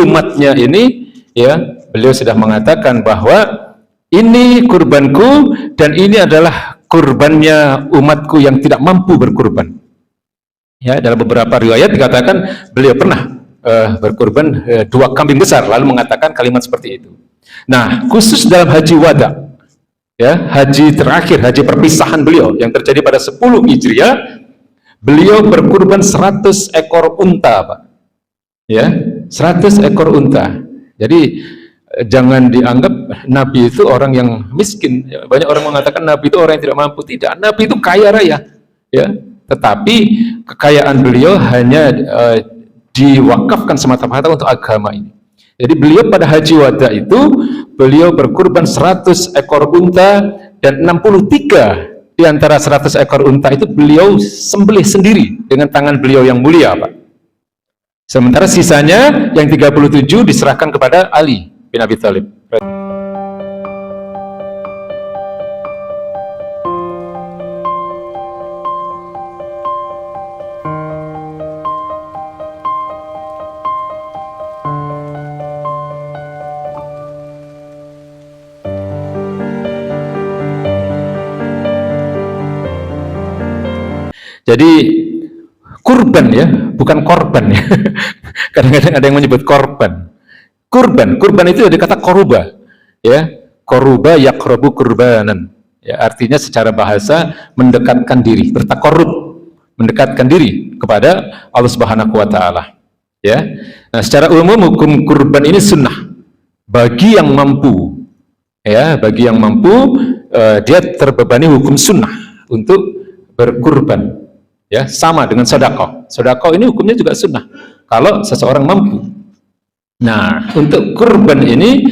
umatnya ini, ya, beliau sudah mengatakan bahwa ini kurbanku dan ini adalah kurbannya umatku yang tidak mampu berkurban. Ya, dalam beberapa riwayat dikatakan beliau pernah berkurban 2 kambing besar, lalu mengatakan kalimat seperti itu. Nah, khusus dalam haji wada, ya, haji terakhir, haji perpisahan beliau yang terjadi pada 10 Hijriah, beliau berkurban 100 ekor unta, Pak. Ya, 100 ekor unta. Jadi jangan dianggap Nabi itu orang yang miskin. Ya, banyak orang mengatakan Nabi itu orang yang tidak mampu. Tidak, Nabi itu kaya raya. Ya, tetapi kekayaan beliau hanya diwakafkan semata-mata untuk agama ini. Jadi beliau pada haji wada itu beliau berkurban 100 ekor unta dan 63 di antara 100 ekor unta itu beliau sembelih sendiri dengan tangan beliau yang mulia, Pak. Sementara sisanya yang 37 diserahkan kepada Ali bin Abi Thalib. Jadi kurban, ya, bukan korban, ya. Kadang-kadang ada yang menyebut korban. Kurban itu dari kata koruba, ya, koruba yakrobu kurbanan, ya, artinya secara bahasa mendekatkan diri, bertakorub, mendekatkan diri kepada Allah Subhanahu Wa Taala, ya. Nah, secara umum hukum kurban ini sunnah bagi yang mampu, ya, bagi yang mampu dia terbebani hukum sunnah untuk berkurban. Ya, sama dengan sedekah. Sedekah ini hukumnya juga sunnah kalau seseorang mampu. Nah, untuk kurban ini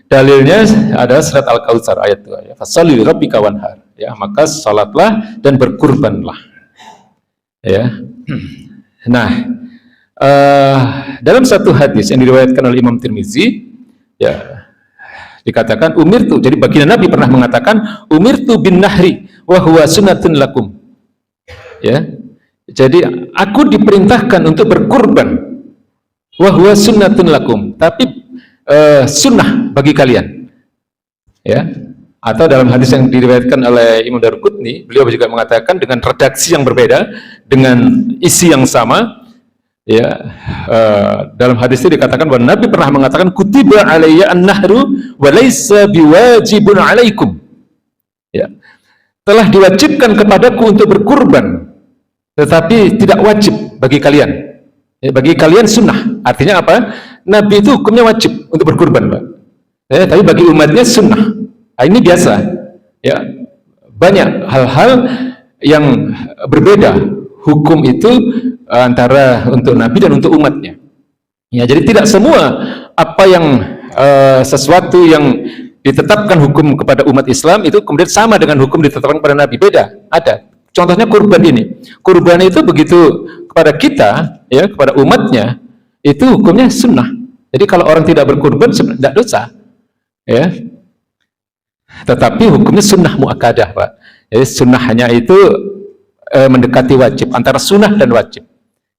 dalilnya ada surat Al-Kautsar ayat 2, ya. Fasholli li rabbika wanhar. Ya, maka salatlah dan berkurbanlah. Ya. Nah, dalam satu hadis yang diriwayatkan oleh Imam Tirmizi, ya, dikatakan umirtu, jadi baginda Nabi pernah mengatakan umirtu bin nahri wa huwa sunnatun lakum. Ya. Jadi aku diperintahkan untuk berkurban, wa huwa sunnatun lakum, tapi sunnah bagi kalian, ya. Atau dalam hadis yang diriwayatkan oleh Imam Daruqutni, beliau juga mengatakan dengan redaksi yang berbeda, dengan isi yang sama, ya. Dalam hadis itu dikatakan bahwa Nabi pernah mengatakan kutiba alayya an-nahru wa laysa biwajibun alaikum, ya, telah diwajibkan kepadaku untuk berkurban, tetapi tidak wajib bagi kalian. Ya, bagi kalian sunnah. Artinya apa? Nabi itu hukumnya wajib untuk berkurban, Pak. Ya, tapi bagi umatnya sunnah. Nah, ini biasa. Ya, banyak hal-hal yang berbeda hukum itu antara untuk Nabi dan untuk umatnya. Ya, jadi tidak semua apa yang sesuatu yang ditetapkan hukum kepada umat Islam itu kemudian sama dengan hukum ditetapkan kepada Nabi. Beda. Ada. Contohnya kurban ini. Kurban itu begitu kepada kita, ya, kepada umatnya, itu hukumnya sunnah. Jadi kalau orang tidak berkurban tidak dosa, ya. Tetapi hukumnya sunnah muakkadah, Pak. Jadi sunnah hanya itu mendekati wajib, antara sunnah dan wajib,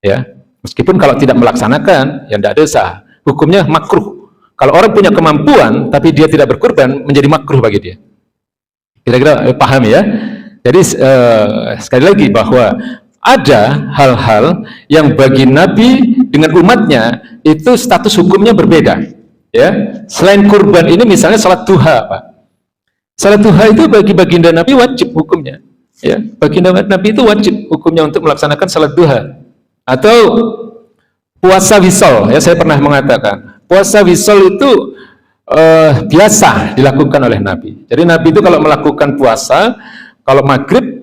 ya. Meskipun kalau tidak melaksanakan, ya tidak dosa. Hukumnya makruh. Kalau orang punya kemampuan tapi dia tidak berkurban, menjadi makruh bagi dia. Kira-kira paham, ya? Jadi sekali lagi bahwa ada hal-hal yang bagi Nabi dengan umatnya itu status hukumnya berbeda, ya. Selain kurban ini misalnya salat duha, Pak. Salat duha itu bagi baginda Nabi wajib hukumnya, ya. Baginda Nabi itu wajib hukumnya untuk melaksanakan salat duha. Atau puasa wisol, ya, saya pernah mengatakan puasa wisol itu biasa dilakukan oleh Nabi. Jadi Nabi itu kalau melakukan puasa, kalau maghrib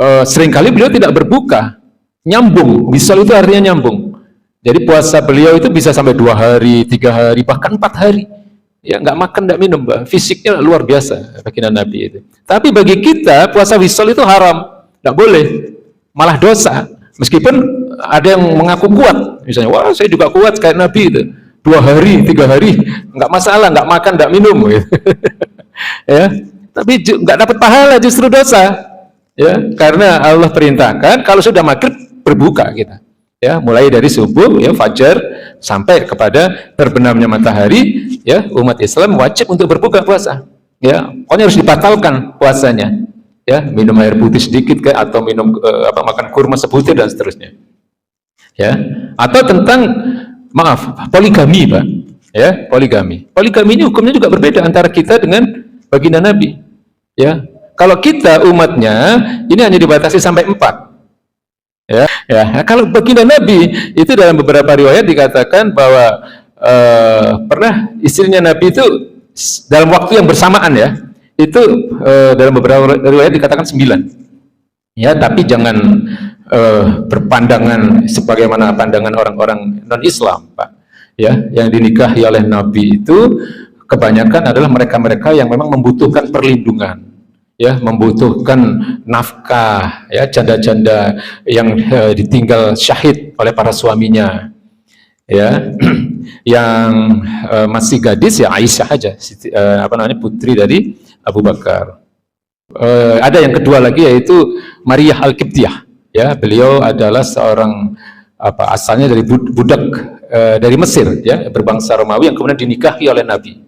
seringkali beliau tidak berbuka, nyambung. Wisol itu artinya nyambung. Jadi puasa beliau itu bisa sampai 2 hari, 3 hari, bahkan 4 hari. Ya, nggak makan, nggak minum, Mbak. Fisiknya luar biasa baginda Nabi itu. Tapi bagi kita puasa wisol itu haram, nggak boleh, malah dosa. Meskipun ada yang mengaku kuat, misalnya, wah saya juga kuat kayak Nabi itu, 2 hari, 3 hari, nggak masalah, nggak makan, nggak minum, gitu. Ya. Tapi nggak dapat pahala, justru dosa, ya, karena Allah perintahkan kalau sudah maghrib berbuka kita, Ya, mulai dari subuh ya fajar sampai kepada terbenamnya matahari, ya umat Islam wajib untuk berbuka puasa. Ya, pokoknya harus dibatalkan puasanya. Ya, minum air putih sedikit atau minum makan kurma sebutir dan seterusnya. Ya, atau tentang poligami, Pak. Ya, poligami. Poligami ini hukumnya juga berbeda antara kita dengan baginda Nabi. Ya, kalau kita umatnya ini hanya dibatasi sampai 4. Ya, kalau baginda Nabi itu dalam beberapa riwayat dikatakan bahwa pernah istrinya Nabi itu dalam waktu yang bersamaan ya, itu dalam beberapa riwayat dikatakan 9. Ya, tapi jangan berpandangan sebagaimana pandangan orang-orang non-Islam, Pak. Ya, yang dinikahi oleh Nabi itu kebanyakan adalah mereka-mereka yang memang membutuhkan perlindungan. Ya, membutuhkan nafkah, ya, janda-janda yang ditinggal syahid oleh para suaminya, ya, yang masih gadis ya Aisyah aja, putri dari Abu Bakar. Ada yang kedua lagi yaitu Maria Al-Qibtiyah, ya, beliau adalah seorang asalnya dari budak dari Mesir, ya, berbangsa Romawi yang kemudian dinikahi oleh Nabi,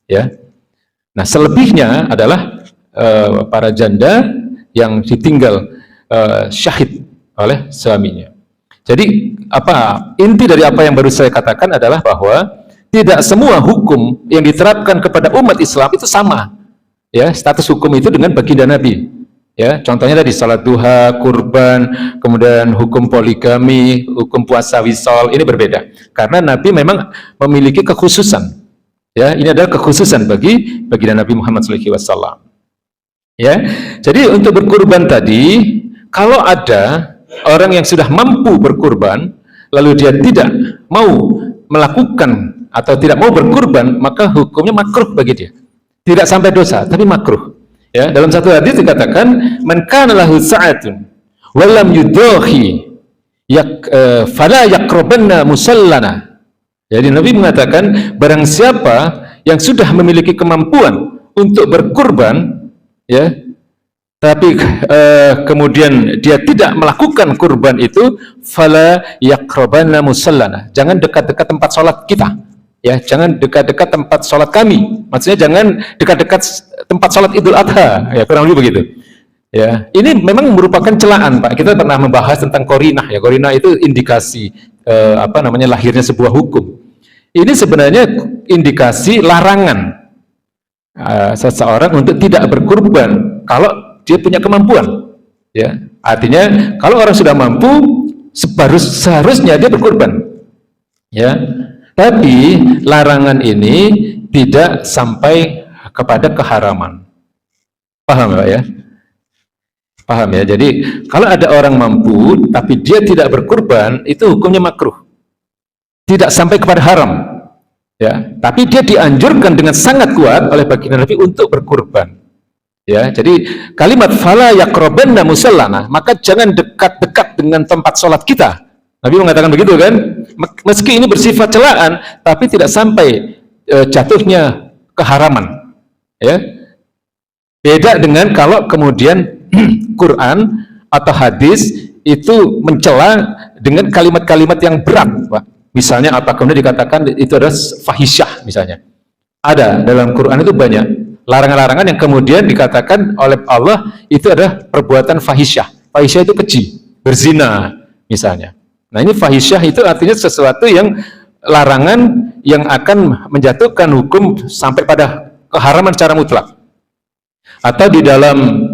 ya. Nah, selebihnya adalah para janda yang ditinggal syahid oleh suaminya. Jadi inti dari apa yang baru saya katakan adalah bahwa tidak semua hukum yang diterapkan kepada umat Islam itu sama. Ya, status hukum itu dengan baginda Nabi. Ya, contohnya tadi salat duha, kurban, kemudian hukum poligami, hukum puasa wisol, ini berbeda. Karena Nabi memang memiliki kekhususan. Ya, ini adalah kekhususan bagi baginda Nabi Muhammad SAW. Ya, jadi untuk berkurban tadi, kalau ada orang yang sudah mampu berkurban, lalu dia tidak mau melakukan atau tidak mau berkurban, maka hukumnya makruh bagi dia. Tidak sampai dosa, tapi makruh. Ya, dalam satu hadis dikatakan, "Man kana lahu sa'atun wa lam yudahi fala yaqrabanna musallana." Jadi Nabi mengatakan, barang siapa yang sudah memiliki kemampuan untuk berkurban, ya, tapi kemudian dia tidak melakukan kurban itu, fala yaqrabanna musallana, jangan dekat-dekat tempat sholat kita, ya, jangan dekat-dekat tempat sholat kami, maksudnya jangan dekat-dekat tempat sholat Idul Adha, ya, kurang lebih begitu. Ya, ini memang merupakan celaan, Pak. Kita pernah membahas tentang korinah, ya, korinah itu indikasi lahirnya sebuah hukum. Ini sebenarnya indikasi larangan seseorang untuk tidak berkurban kalau dia punya kemampuan, ya, artinya kalau orang sudah mampu seharusnya dia berkurban, ya, tapi larangan ini tidak sampai kepada keharaman. Paham ya? Paham ya? Jadi kalau ada orang mampu tapi dia tidak berkurban, itu hukumnya makruh, tidak sampai kepada haram. Ya, tapi dia dianjurkan dengan sangat kuat oleh baginda Nabi untuk berkurban. Ya, jadi kalimat fala yaqrabanna musallana, maka jangan dekat-dekat dengan tempat sholat kita. Nabi mengatakan begitu kan? Meski ini bersifat celaan, tapi tidak sampai jatuhnya keharaman. Ya, beda dengan kalau kemudian Quran atau hadis itu mencela dengan kalimat-kalimat yang berat, Pak. Misalnya kemudian dikatakan itu adalah fahisyah misalnya. Ada dalam Quran itu banyak larangan-larangan yang kemudian dikatakan oleh Allah itu adalah perbuatan fahisyah. Fahisyah itu keji, berzina misalnya. Nah, ini fahisyah itu artinya sesuatu yang larangan yang akan menjatuhkan hukum sampai pada keharaman secara mutlak. Atau di dalam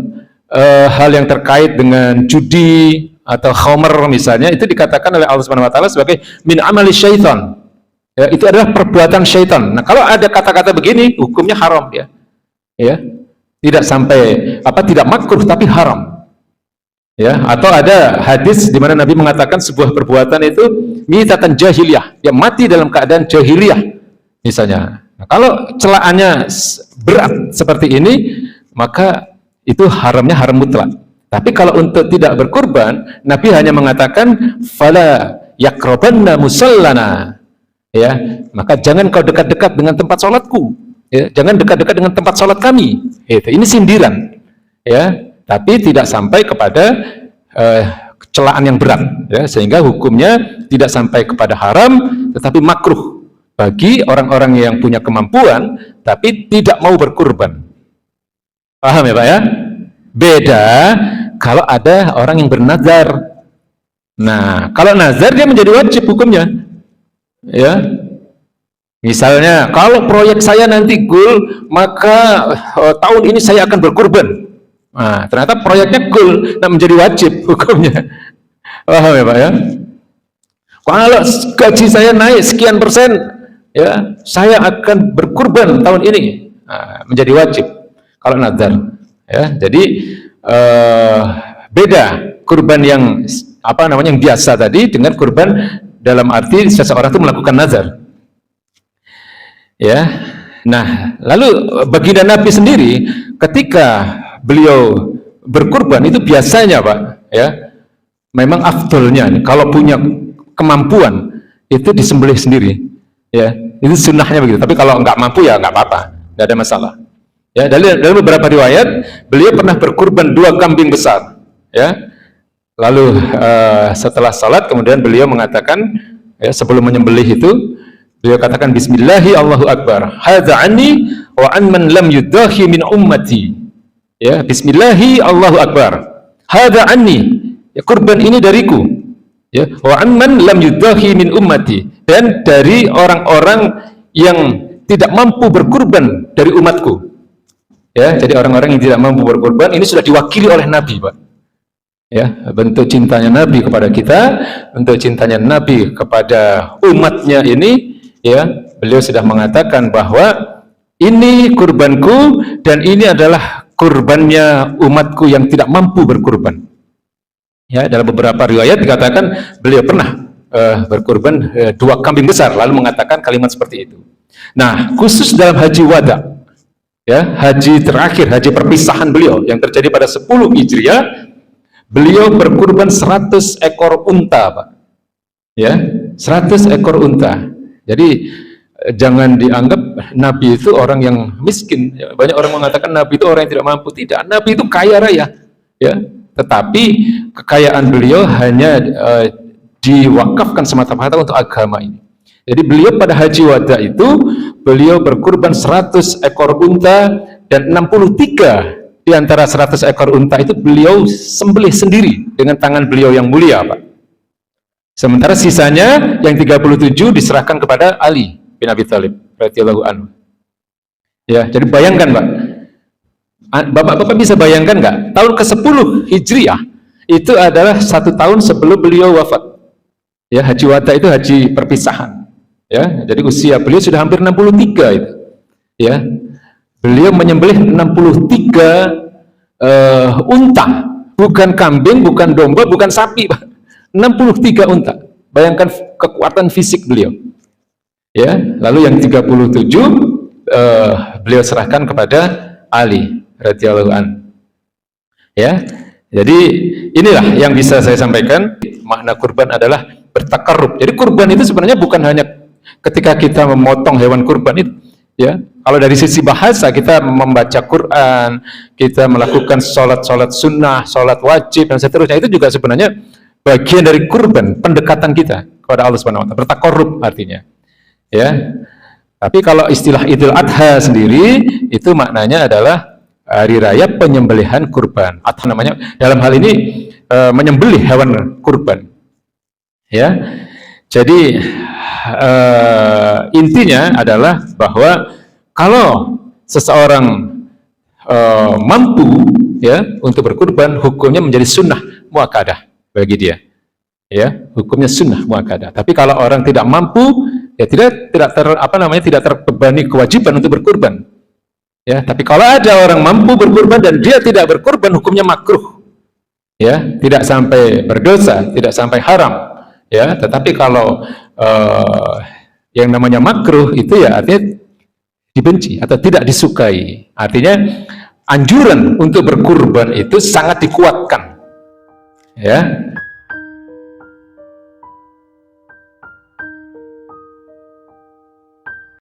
hal yang terkait dengan judi atau khamr misalnya, itu dikatakan oleh Allah Subhanahu wa taala sebagai min amali syaitan. Ya, itu adalah perbuatan syaitan. Nah, kalau ada kata-kata begini, hukumnya haram ya. Ya. Tidak sampai tidak makruh tapi haram. Ya, atau ada hadis di mana Nabi mengatakan sebuah perbuatan itu mitatan jahiliyah, ya, mati dalam keadaan jahiliyah misalnya. Nah, kalau celaannya berat seperti ini, maka itu haramnya haram mutlak. Tapi kalau untuk tidak berkurban, Nabi hanya mengatakan fala yaqrabanna musallana, ya, maka jangan kau dekat-dekat dengan tempat sholatku, ya, jangan dekat-dekat dengan tempat sholat kami. Ini sindiran, ya, tapi tidak sampai kepada celaan yang berat, ya, sehingga hukumnya tidak sampai kepada haram, tetapi makruh bagi orang-orang yang punya kemampuan tapi tidak mau berkurban. Paham ya Pak ya? Beda kalau ada orang yang bernazar. Nah, kalau nazar dia menjadi wajib hukumnya. Ya. Misalnya, kalau proyek saya nanti goal, maka tahun ini saya akan berkurban. Nah, ternyata proyeknya goal, nah menjadi wajib hukumnya. Paham ya Pak ya? Kalau gaji saya naik sekian persen, ya, saya akan berkurban tahun ini. Nah, menjadi wajib kalau nazar. Ya, jadi beda kurban yang yang biasa tadi dengan kurban dalam arti seseorang itu melakukan nazar. Ya. Nah, lalu baginda Nabi sendiri ketika beliau berkurban itu biasanya Pak, ya, memang afdolnya kalau punya kemampuan itu disembelih sendiri, ya, itu sunnahnya begitu. Tapi kalau nggak mampu ya nggak apa-apa, nggak ada masalah. Ya, dalam beberapa riwayat beliau pernah berkurban 2 kambing besar, ya. Lalu setelah salat kemudian beliau mengatakan, ya, sebelum menyembelih itu beliau katakan Bismillahi Allahu Akbar, hadza anni wa an man lam yudahi min ummati. Ya, Bismillahi Allahu Akbar, hadza anni, ya, kurban ini dariku, ya, wa an man lam yudahi min ummati, dan dari orang-orang yang tidak mampu berkurban dari umatku. Ya, jadi orang-orang yang tidak mampu berkorban ini sudah diwakili oleh Nabi, Pak. Ya, bentuk cintanya Nabi kepada kita, bentuk cintanya Nabi kepada umatnya ini, ya, beliau sudah mengatakan bahwa ini kurbanku dan ini adalah kurbannya umatku yang tidak mampu berkurban. Ya, dalam beberapa riwayat dikatakan beliau pernah berkurban 2 kambing besar, lalu mengatakan kalimat seperti itu. Nah, khusus dalam haji wada, ya, haji terakhir, haji perpisahan beliau yang terjadi pada 10 Hijriah, beliau berkurban 100 ekor unta, Pak. Ya, 100 ekor unta. Jadi jangan dianggap Nabi itu orang yang miskin. Ya, banyak orang mengatakan Nabi itu orang yang tidak mampu. Tidak, Nabi itu kaya raya. Ya, tetapi kekayaan beliau hanya diwakafkan semata-mata untuk agama ini. Jadi beliau pada haji wada itu beliau berkurban 100 ekor unta dan 63 di antara 100 ekor unta itu beliau sembelih sendiri dengan tangan beliau yang mulia, Pak. Sementara sisanya yang 37 diserahkan kepada Ali bin Abi Thalib radhiyallahu anhu. Ya, jadi bayangkan, Pak. Bapak-bapak bisa bayangkan nggak? Tahun ke-10 Hijriah itu adalah 1 tahun sebelum beliau wafat. Ya, haji wada itu haji perpisahan. Ya, jadi usia beliau sudah hampir 63 itu. Ya. Beliau menyembelih 63 unta, bukan kambing, bukan domba, bukan sapi, Pak. 63 unta. Bayangkan kekuatan fisik beliau. Ya, lalu yang 37 beliau serahkan kepada Ali radhiyallahu anhu. Ya. Jadi inilah yang bisa saya sampaikan. Makna kurban adalah bertakarrub. Jadi kurban itu sebenarnya bukan hanya ketika kita memotong hewan kurban itu, ya. Kalau dari sisi bahasa kita membaca Quran, kita melakukan sholat sunnah, sholat wajib dan seterusnya, itu juga sebenarnya bagian dari kurban, pendekatan kita kepada Allah Subhanahu Wa Taala, bertakarrub artinya, ya. Tapi kalau istilah Idul Adha sendiri itu maknanya adalah hari raya penyembelihan kurban. Atau namanya dalam hal ini menyembelih hewan kurban, ya. Jadi intinya adalah bahwa kalau seseorang mampu, ya, untuk berkurban, hukumnya menjadi sunnah muakkadah bagi dia, ya, hukumnya sunnah muakkadah. Tapi kalau orang tidak mampu, ya tidak terbebani kewajiban untuk berkurban, ya. Tapi kalau ada orang mampu berkurban dan dia tidak berkurban, hukumnya makruh, ya, tidak sampai berdosa, tidak sampai haram, ya. Tetapi kalau yang namanya makruh itu ya artinya dibenci atau tidak disukai. Artinya anjuran untuk berkurban itu sangat dikuatkan, ya.